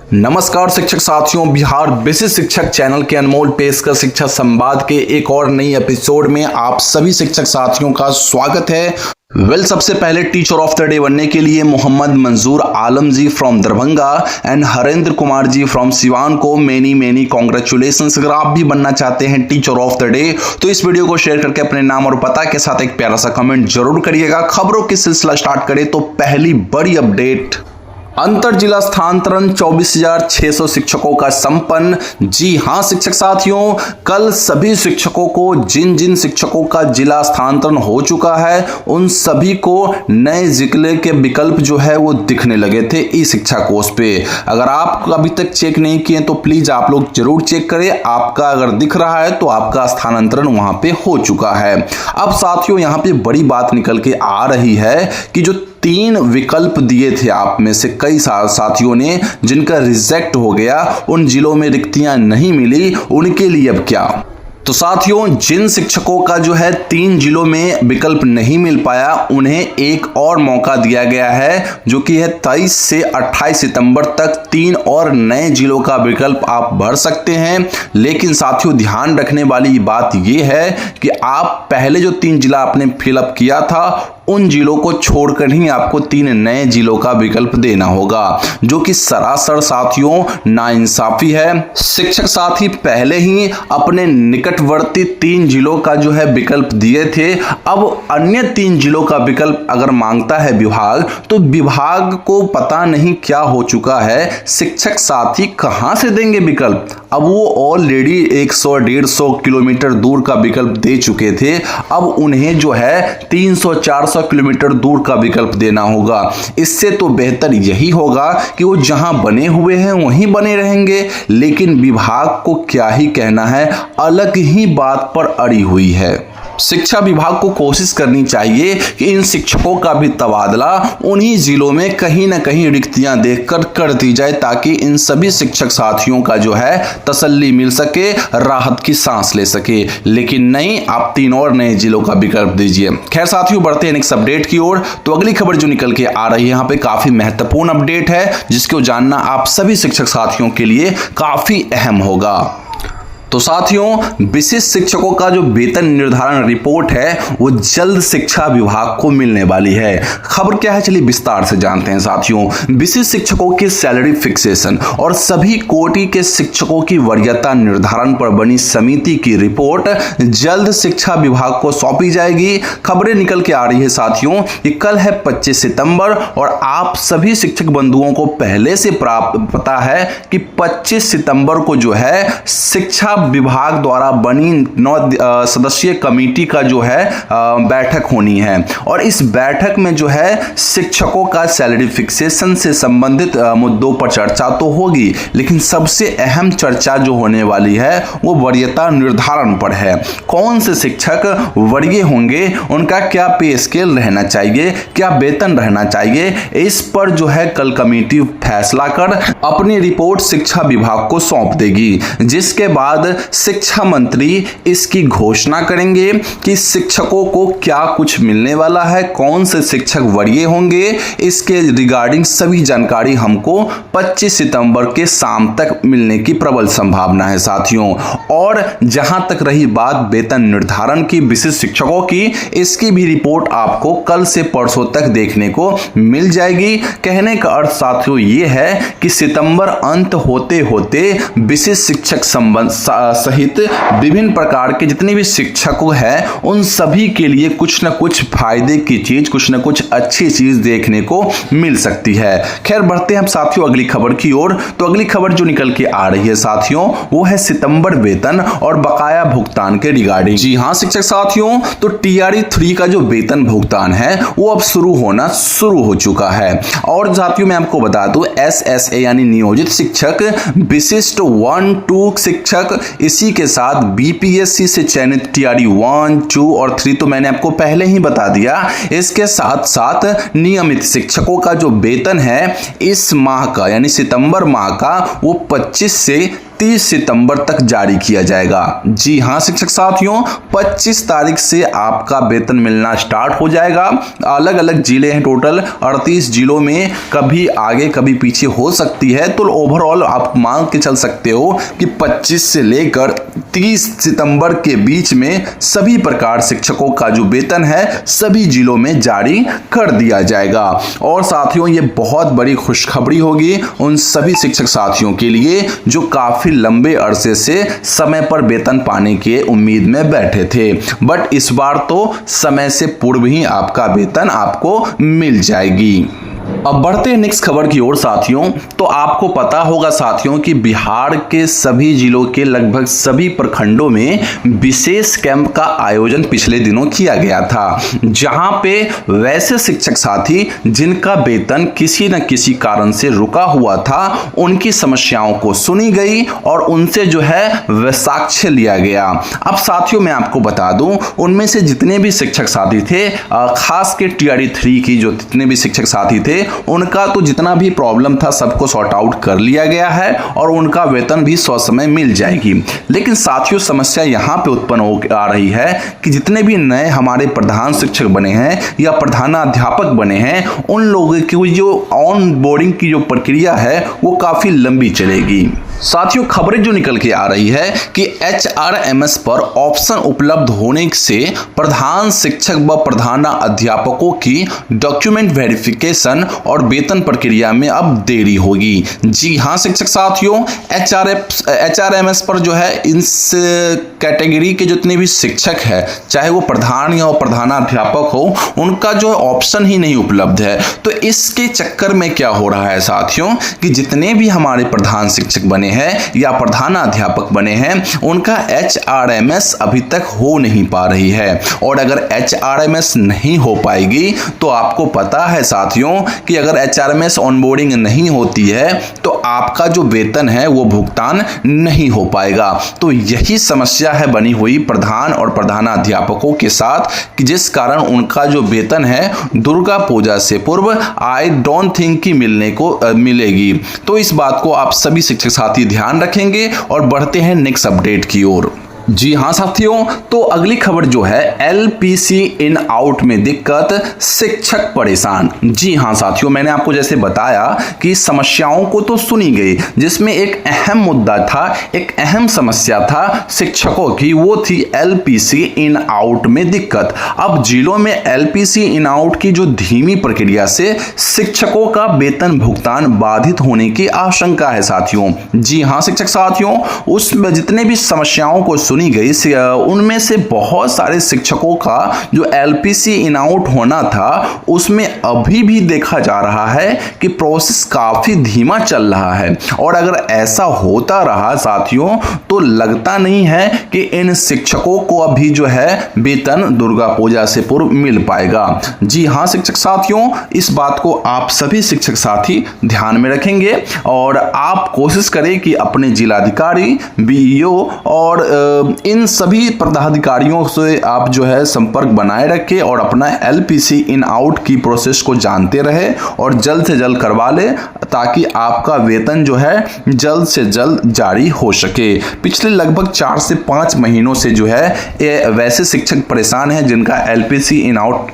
नमस्कार शिक्षक साथियों, बिहार बेसिक शिक्षक चैनल के अनमोल पेशकर शिक्षा संवाद के एक और नई एपिसोड में आप सभी शिक्षक साथियों का स्वागत है। सबसे पहले टीचर ऑफ द डे बनने के लिए Mohammad Manzoor Alam ji from Darbhanga and Harendra Kumar ji from Siwan को मेनी कॉन्ग्रेचुलेशंस। अगर आप भी बनना चाहते हैं टीचर ऑफ द डे तो इस वीडियो को शेयर करके अपने नाम और पता के साथ एक प्यारा सा कमेंट जरूर करिएगा। खबरों की सिलसिला स्टार्ट करें तो पहली बड़ी अपडेट, अंतर जिला स्थानांतरण 24,600 शिक्षकों का संपन्न। जी हां शिक्षक साथियों, कल सभी शिक्षकों को जिन शिक्षकों का जिला स्थानांतरण हो चुका है उन सभी को नए जिले के विकल्प जो है वो दिखने लगे थे ई शिक्षा कोश पे। अगर आप अभी तक चेक नहीं किए तो प्लीज आप लोग जरूर चेक करें। आपका अगर दिख रहा है तो आपका स्थानांतरण वहां पे हो चुका है। अब साथियों यहां पे बड़ी बात निकल के आ रही है कि जो 3 विकल्प दिए थे आप में से कई साथियों ने जिनका रिजेक्ट हो गया, उन जिलों में रिक्तियां नहीं मिली, उनके लिए अब क्या। तो साथियों जिन शिक्षकों का जो है 3 जिलों में विकल्प नहीं मिल पाया उन्हें एक और मौका दिया गया है जो कि है 23 से 28 सितंबर तक 3 और नए जिलों का विकल्प आप भर सकते हैं। लेकिन साथियों ध्यान रखने वाली बात यह है कि आप पहले जो 3 जिला आपने फिलअप किया था उन जिलों को छोड़कर ही आपको 3 नए जिलों का विकल्प देना होगा, जो कि सरासर साथियों नाइंसाफी है। शिक्षक साथी पहले ही अपने निकटवर्ती 3 जिलों का जो है विकल्प दिए थे। अब अन्य 3 जिलों का विकल्प अगर मांगता है विभाग तो विभाग को पता नहीं क्या हो चुका है, शिक्षक साथी कहां से देंगे विकल्प। अब वो ऑलरेडी 100-150 किलोमीटर दूर का विकल्प दे चुके थे, अब उन्हें जो है 300-400 किलोमीटर दूर का विकल्प देना होगा। इससे तो बेहतर यही होगा कि वो जहां बने हुए हैं वहीं बने रहेंगे। लेकिन विभाग को क्या ही कहना है, अलग ही बात पर अड़ी हुई है। शिक्षा विभाग को कोशिश करनी चाहिए कि इन शिक्षकों का भी तबादला उन्हीं जिलों में कहीं ना कहीं रिक्तियां देखकर कर दी जाए, ताकि इन सभी शिक्षक साथियों का जो है तसल्ली मिल सके, राहत की सांस ले सके। लेकिन नहीं, आप 3 और नए जिलों का विकल्प दीजिए। खैर साथियों बढ़ते हैं नेक्स्ट अपडेट की ओर। तो अगली खबर जो निकल के आ रही है यहाँ पे काफी महत्वपूर्ण अपडेट है, जिसको जानना आप सभी शिक्षक साथियों के लिए काफी अहम होगा। तो साथियों विशिष्ट शिक्षकों का जो वेतन निर्धारण रिपोर्ट है वो जल्द शिक्षा विभाग को मिलने वाली है। खबर क्या है चलिए विस्तार से जानते हैं साथियों। विशिष्ट शिक्षकों की सैलरी फिक्सेशन और सभी कोटि के शिक्षकों की वरीयता निर्धारण पर बनी समिति की रिपोर्ट जल्द शिक्षा विभाग को सौंपी जाएगी। खबरें निकल के आ रही है साथियों कि कल है 25 सितंबर और आप सभी शिक्षक बंधुओं को पहले से पता है कि 25 सितंबर को जो है शिक्षा विभाग द्वारा बनी 9 सदस्यीय कमेटी का जो है बैठक होनी है। और इस बैठक में जो है शिक्षकों का सैलरी फिक्सेशन से संबंधित मुद्दों पर चर्चा तो होगी, लेकिन सबसे अहम चर्चा जो होने वाली है वो वरीयता निर्धारण पर है। कौन से शिक्षक वरीय होंगे, उनका क्या पे स्केल रहना चाहिए, क्या वेतन रहना चाहिए, इस पर जो है कल कमेटी फैसला कर अपनी रिपोर्ट शिक्षा विभाग को सौंप देगी, जिसके बाद शिक्षा मंत्री इसकी घोषणा करेंगे कि शिक्षकों को क्या कुछ मिलने वाला है, कौन से शिक्षक वरीय होंगे। इसके रिगार्डिंग सभी जानकारी हमको 25 सितंबर के शाम तक मिलने की प्रबल संभावना है साथियों। और जहां तक रही बात वेतन निर्धारण की विशिष्ट शिक्षकों की, इसकी भी रिपोर्ट आपको कल से परसों तक देखने को मिल जाएगी। कहने का अर्थ साथियों ये है कि सितंबर अंत होते होते विशिष्ट शिक्षक संबंध सहित विभिन्न प्रकार के जितने भी शिक्षक हैं उन सभी के लिए कुछ न कुछ फायदे की चीज, कुछ न कुछ अच्छी चीज देखने को मिल सकती है। खैर बढ़ते हैं हम साथियों अगली खबर की ओर। तो अगली खबर जो निकल के आ रही है साथियों वो है सितंबर वेतन और बकाया भुगतान के रिगार्डिंग। जी हां शिक्षक साथियों, तो TRE 3 का जो वेतन भुगतान है वो अब शुरू हो चुका है। और साथियों मैं आपको बता दूं SSA यानी नियोजित शिक्षक, विशिष्ट 1-2 शिक्षक, इसी के साथ BPSC से चयनित TRE 1, 2 और 3 तो मैंने आपको पहले ही बता दिया। इसके साथ साथ नियमित शिक्षकों का जो वेतन है इस माह का यानी सितंबर माह का वो 25 से 30 सितंबर तक जारी किया जाएगा। जी हां शिक्षक साथियों, 25 तारीख से आपका वेतन मिलना स्टार्ट हो जाएगा। अलग अलग जिले हैं, टोटल 38 जिलों में कभी आगे कभी पीछे हो सकती है, तो ओवरऑल आप मान के चल सकते हो कि 25 से लेकर 30 सितंबर के बीच में सभी प्रकार शिक्षकों का जो वेतन है सभी जिलों में जारी कर दिया जाएगा। और साथियों ये बहुत बड़ी खुशखबरी होगी उन सभी शिक्षक साथियों के लिए जो काफी लंबे अरसे से समय पर वेतन पाने की उम्मीद में बैठे थे, बट इस बार तो समय से पूर्व ही आपका वेतन आपको मिल जाएगी। अब बढ़ते हैं नेक्स्ट खबर की ओर साथियों। तो आपको पता होगा साथियों कि बिहार के सभी जिलों के लगभग सभी प्रखंडों में विशेष कैंप का आयोजन पिछले दिनों किया गया था, जहां पे वैसे शिक्षक साथी जिनका वेतन किसी न किसी कारण से रुका हुआ था उनकी समस्याओं को सुनी गई और उनसे जो है साक्ष्य लिया गया। अब साथियों मैं आपको बता दूं, उनमें से जितने भी शिक्षक साथी थे, खास के टीआरडी 3 की जो जितने भी शिक्षक साथी थे उनका तो जितना भी प्रॉब्लम था सबको सॉर्ट आउट कर लिया गया है और उनका वेतन भी समय मिल जाएगी। लेकिन साथियों समस्या यहां पे उत्पन्न हो आ रही है कि जितने भी नए हमारे प्रधान शिक्षक बने हैं या प्रधानाध्यापक बने हैं उन लोगों की जो ऑन बोर्डिंग की जो प्रक्रिया है वो काफी लंबी चलेगी। साथियों खबरें जो निकल के आ रही है कि HRMS पर ऑप्शन उपलब्ध होने से प्रधान शिक्षक व प्रधानाध्यापकों की डॉक्यूमेंट वेरिफिकेशन और वेतन प्रक्रिया में अब देरी होगी। जी हां शिक्षक साथियों, HRMS पर जो है इस कैटेगरी के जितने भी शिक्षक है, चाहे वो प्रधान या प्रधानाध्यापक हो, उनका जो ऑप्शन ही नहीं उपलब्ध है। तो इसके चक्कर में क्या हो रहा है साथियों कि जितने भी हमारे प्रधान शिक्षक बने हैं या प्रधानाध्यापक बने हैं उनका HRMS अभी तक हो नहीं पा रही है। और अगर HRMS नहीं हो पाएगी तो आपको पता है साथियों कि अगर HRMS ऑनबोर्डिंग नहीं होती है तो आपका जो वेतन है वो भुगतान नहीं हो पाएगा। तो यही समस्या है बनी हुई प्रधान और प्रधानाध्यापकों के साथ कि जिस कारण उनका जो वेतन है दुर्गा पूजा से पूर्व आई डोंट थिंक कि मिलने को मिलेगी। तो इस बात को आप सभी शिक्षक साथी ध्यान रखेंगे और बढ़ते हैं नेक्स्ट अपडेट की ओर। जी हां साथियों, तो अगली खबर जो है LPC इन आउट में दिक्कत, शिक्षक परेशान। जी हां साथियों, मैंने आपको जैसे बताया कि समस्याओं को तो सुनी गई, जिसमें एक अहम मुद्दा था, एक अहम समस्या था शिक्षकों की, वो थी LPC इन आउट में दिक्कत। अब जिलों में LPC इन आउट की जो धीमी प्रक्रिया से शिक्षकों का वेतन भुगतान बाधित होने की आशंका है साथियों। जी हां शिक्षक साथियों, उसमें जितने भी समस्याओं को सुनी गई उनमें से बहुत सारे शिक्षकों का जो LPC इन आउट होना था उसमें अभी भी देखा जा रहा है कि प्रोसेस काफी धीमा चल रहा है। और अगर ऐसा होता रहा साथियों तो लगता नहीं है कि इन शिक्षकों को अभी जो है वेतन दुर्गा पूजा से पूर्व मिल पाएगा। जी हां शिक्षक साथियों, इस बात को आप सभी शिक्षक साथी ध्यान में रखेंगे और आप कोशिश करें कि अपने जिलाधिकारी, BEO और इन सभी पदाधिकारियों से आप जो है संपर्क बनाए रखें और अपना LPC इन आउट की प्रोसेस को जानते रहे और जल्द से जल्द करवा ले ताकि आपका वेतन जो है जल्द से जल्द जारी हो सके। पिछले लगभग 4 से 5 महीनों से जो है वैसे शिक्षक परेशान हैं जिनका LPC इन आउट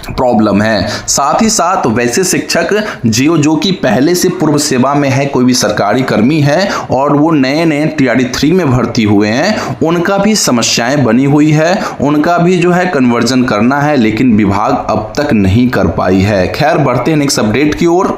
प्रॉब्लम है। साथ ही साथ वैसे शिक्षक जो कि पहले से पूर्व सेवा में है, कोई भी सरकारी कर्मी है और वो नए TRD 3 में भर्ती हुए हैं, उनका भी समस्याएं बनी हुई है, उनका भी जो है कन्वर्जन करना है, लेकिन विभाग अब तक नहीं कर पाई है। खैर बढ़ते हैं नेक्स्ट अपडेट की ओर।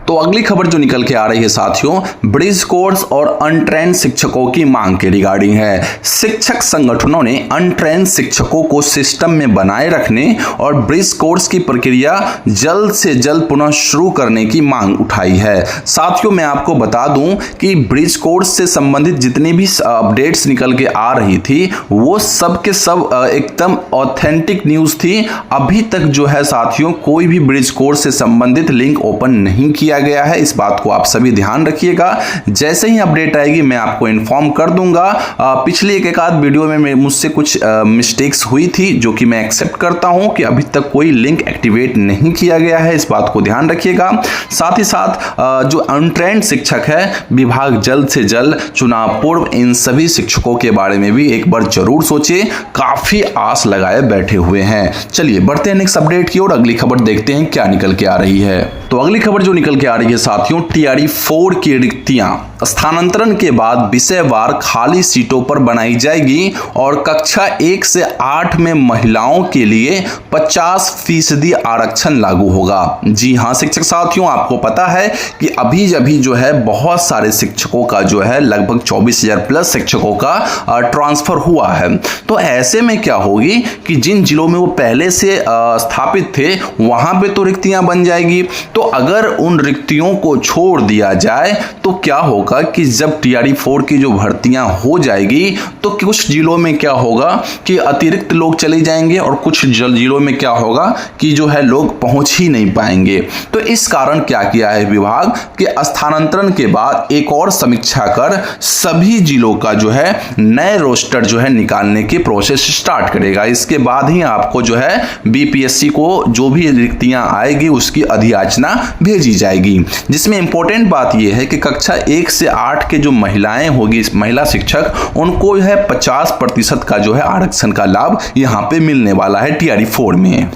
तो अगली खबर जो निकल के आ रही है साथियों, ब्रिज कोर्स और अनट्रेन्ड शिक्षकों की मांग के रिगार्डिंग है। शिक्षक संगठनों ने अनट्रेन्ड शिक्षकों को सिस्टम में बनाए रखने और ब्रिज कोर्स की प्रक्रिया जल्द से जल्द पुनः शुरू करने की मांग उठाई है। साथियों मैं आपको बता दूं कि ब्रिज कोर्स से संबंधित जितनी भी अपडेट्स निकल के आ रही थी वो सब के सब एकदम ऑथेंटिक न्यूज थी। अभी तक जो है साथियों कोई भी ब्रिज कोर्स से संबंधित लिंक ओपन नहीं किया किया गया है, इस बात को आप सभी ध्यान रखिएगा। जैसे ही अपडेट आएगी मैं आपको इन्फॉर्म कर दूंगा। पिछली एक आध वीडियो में मुझसे कुछ मिस्टेक्स हुई थी, जो कि मैं एक्सेप्ट करता हूं कि अभी तक कोई लिंक एक्टिवेट नहीं किया गया है, इस बात को ध्यान रखिएगा। साथ ही साथ जो अनट्रेंड शिक्षक है, विभाग जल्द से जल्द चुनाव पूर्व इन सभी शिक्षकों के बारे में भी एक बार जरूर सोचे, काफी आस लगाए बैठे हुए हैं। चलिए बढ़ते हैं नेक्स्ट अपडेट की ओर, अगली खबर देखते हैं क्या निकल के आ रही है। तो अगली खबर जो निकल के आ रही है साथियों, TRE 4 की रिक्तियां स्थानांतरण के बाद विषयवार खाली सीटों पर बनाई जाएगी और कक्षा 1 से 8 में महिलाओं के लिए 50% आरक्षण लागू होगा। जी हां शिक्षक साथियों, आपको पता है कि अभी जो है बहुत सारे शिक्षकों का जो है लगभग 24,000 प्लस शिक्षकों का ट्रांसफर हुआ है। तो ऐसे में क्या होगी कि जिन जिलों में वो पहले से स्थापित थे वहां पे तो रिक्तियां बन जाएगी। तो अगर उन रिक्तियों को छोड़ दिया जाए तो क्या होगा कि जब TRE 4 की जो भर्तियां हो जाएगी तो कुछ जिलों में क्या होगा कि अतिरिक्त लोग चले जाएंगे और कुछ जिलों में क्या होगा कि जो है लोग पहुंच ही नहीं पाएंगे। तो इस कारण क्या किया है विभाग कि स्थानांतरण के बाद एक और समीक्षा कर सभी जिलों का जो है नए रोस्टर जो है निकालने की प्रोसेस स्टार्ट करेगा। इसके बाद ही आपको जो है BPSC को जो भी रिक्तियां आएगी उसकी अधियाचना भेजी जाएगी, जिसमें इंपॉर्टेंट बात यह है कि कक्षा 1 से 8 के जो महिलाएं होगी, महिला शिक्षक, उनको है 50% का जो है आरक्षण का लाभ यहां पे मिलने वाला है TRE 4 में।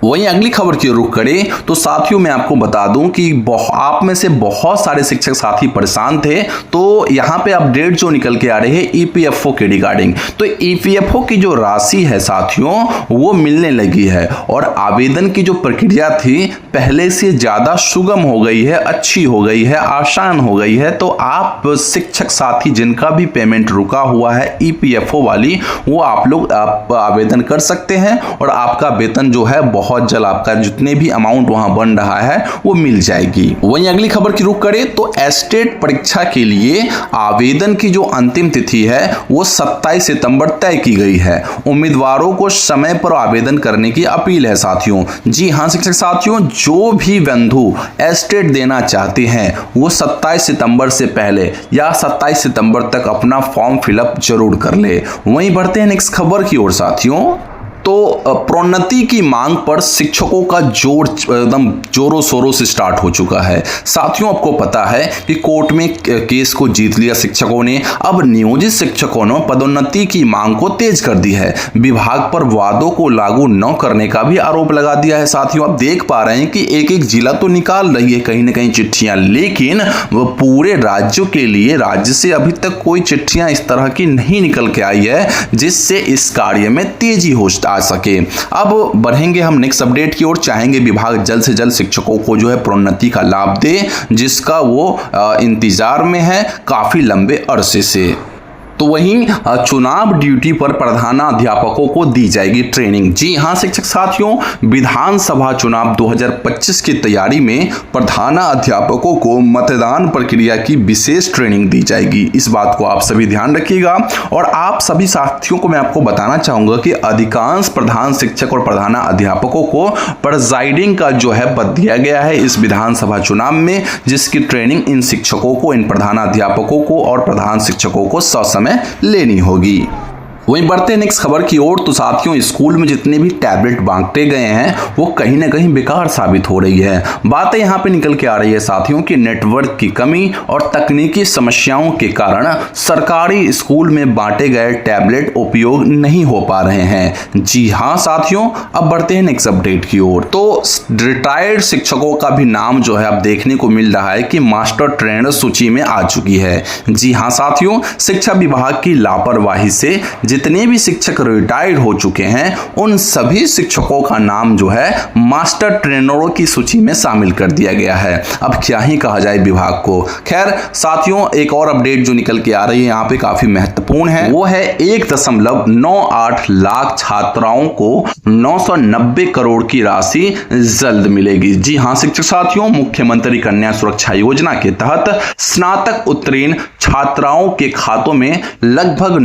वहीं अगली खबर की रुख करें तो साथियों मैं आपको बता दूं कि आप में से बहुत सारे शिक्षक साथी परेशान थे, तो यहां पे अपडेट जो निकल के आ रहे हैं EPFO के रिगार्डिंग। तो EPFO की जो राशि है साथियों वो मिलने लगी है और आवेदन की जो प्रक्रिया थी पहले से ज्यादा सुगम हो गई है, अच्छी हो गई है, आसान हो गई है। तो आप शिक्षक साथी जिनका भी पेमेंट रुका हुआ है EPFO वाली, वो आप लोग आवेदन कर सकते हैं और आपका वेतन जो है बहुत जल्द आपका जितने भी अमाउंट वहां बन रहा है वो मिल जाएगी। वहीं अगली खबर की रुख करें तो एस्टेट परीक्षा के लिए आवेदन की जो अंतिम तिथि है वो 27 सितंबर तय की गई है। उम्मीदवारों को समय पर आवेदन करने की अपील है साथियों। जी हां शिक्षक साथियों, जो भी बंधु एस्टेट देना चाहते हैं वो 27 सितंबर से पहले या 27 सितंबर तक अपना फॉर्म फिलअप जरूर कर ले। वहीं बढ़ते हैं नेक्स्ट खबर की ओर साथियों। तो प्रोन्नति की मांग पर शिक्षकों का जोर एकदम जोरों शोरों से स्टार्ट हो चुका है। साथियों आपको पता है कि कोर्ट में केस को जीत लिया शिक्षकों ने। अब नियोजित शिक्षकों ने पदोन्नति की मांग को तेज कर दी है। विभाग पर वादों को लागू न करने का भी आरोप लगा दिया है। साथियों आप देख पा रहे हैं कि एक एक जिला तो निकाल रही है कहीं ना कहीं चिट्ठियां, लेकिन वह पूरे राज्यों के लिए राज्य से अभी तक कोई चिट्ठियां इस तरह की नहीं निकल के आई है जिससे इस कार्य में तेजी हो सके। अब बढ़ेंगे हम नेक्स्ट अपडेट की ओर। चाहेंगे विभाग जल्द से जल्द शिक्षकों को जो है प्रोन्नति का लाभ दे, जिसका वो इंतजार में है काफी लंबे अरसे से। तो वहीं चुनाव ड्यूटी पर प्रधानाध्यापकों को दी जाएगी ट्रेनिंग। जी हां शिक्षक साथियों, विधानसभा चुनाव 2025 की तैयारी में प्रधानाध्यापकों को मतदान प्रक्रिया की विशेष ट्रेनिंग दी जाएगी। इस बात को आप सभी ध्यान रखिएगा। और आप सभी साथियों को मैं आपको बताना चाहूंगा कि अधिकांश प्रधान शिक्षक और प्रधानाध्यापकों को प्रिजाइडिंग का जो है पद दिया गया है इस विधानसभा चुनाव में, जिसकी ट्रेनिंग इन शिक्षकों को, इन प्रधानाध्यापकों को और प्रधान शिक्षकों को ससमय लेनी होगी। वहीं बढ़ते हैं नेक्स्ट खबर की ओर। तो साथियों स्कूल में जितने भी टैबलेट बांटे गए हैं वो कहीं ना कहीं बेकार साबित हो रही है। बातें यहाँ पे निकल के आ रही है साथियों कि नेटवर्क की कमी और तकनीकी समस्याओं के कारण सरकारी स्कूल में बांटे गए टैबलेट उपयोग नहीं हो पा रहे हैं। जी हाँ साथियों, अब बढ़ते हैं नेक्स्ट अपडेट की ओर। तो रिटायर्ड शिक्षकों का भी नाम जो है अब देखने को मिल रहा है कि मास्टर ट्रेनर सूची में आ चुकी है। जी हाँ साथियों, शिक्षा विभाग की लापरवाही से जितने भी शिक्षक रिटायर्ड हो चुके हैं उन सभी शिक्षकों का नाम जो है मास्टर ट्रेनरों की सूची में शामिल कर दिया गया है। अब क्या ही कहा जाए विभाग को। खैर साथियों, एक और अपडेट जो निकल के आ रही है यहाँ पे काफी महत्वपूर्ण है, वो है 1.98 लाख छात्राओं को 990 करोड़ की राशि जल्द मिलेगी। जी हाँ शिक्षक साथियों, मुख्यमंत्री कन्या सुरक्षा योजना के तहत स्नातक उत्तीर्ण छात्राओं के खातों में लगभग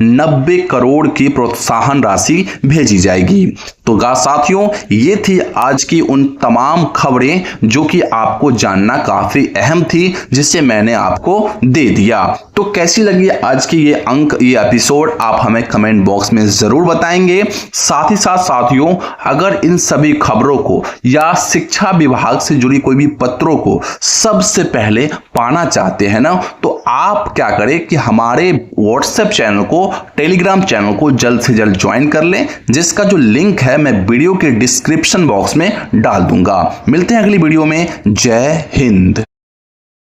90 करोड़ की प्रोत्साहन राशि भेजी जाएगी। तो साथियों, ये थी आज की उन तमाम खबरें जो कि आपको जानना काफी अहम थी, जिसे मैंने आपको दे दिया। तो कैसी लगी आज की ये एपिसोड, आप हमें कमेंट बॉक्स में जरूर बताएंगे। साथ ही साथ साथियों, अगर इन सभी खबरों को या शिक्षा विभाग से जुड़ी कोई भी पत्रों को सबसे पहले पाना चाहते हैं ना, तो आप क्या करें कि हमारे व्हाट्सएप चैनल को, टेलीग्राम चैनल को जल्द से जल्द ज्वाइन कर लें, जिसका जो लिंक है मैं वीडियो के डिस्क्रिप्शन बॉक्स में डाल दूंगा। मिलते हैं अगली वीडियो में। जय हिंद।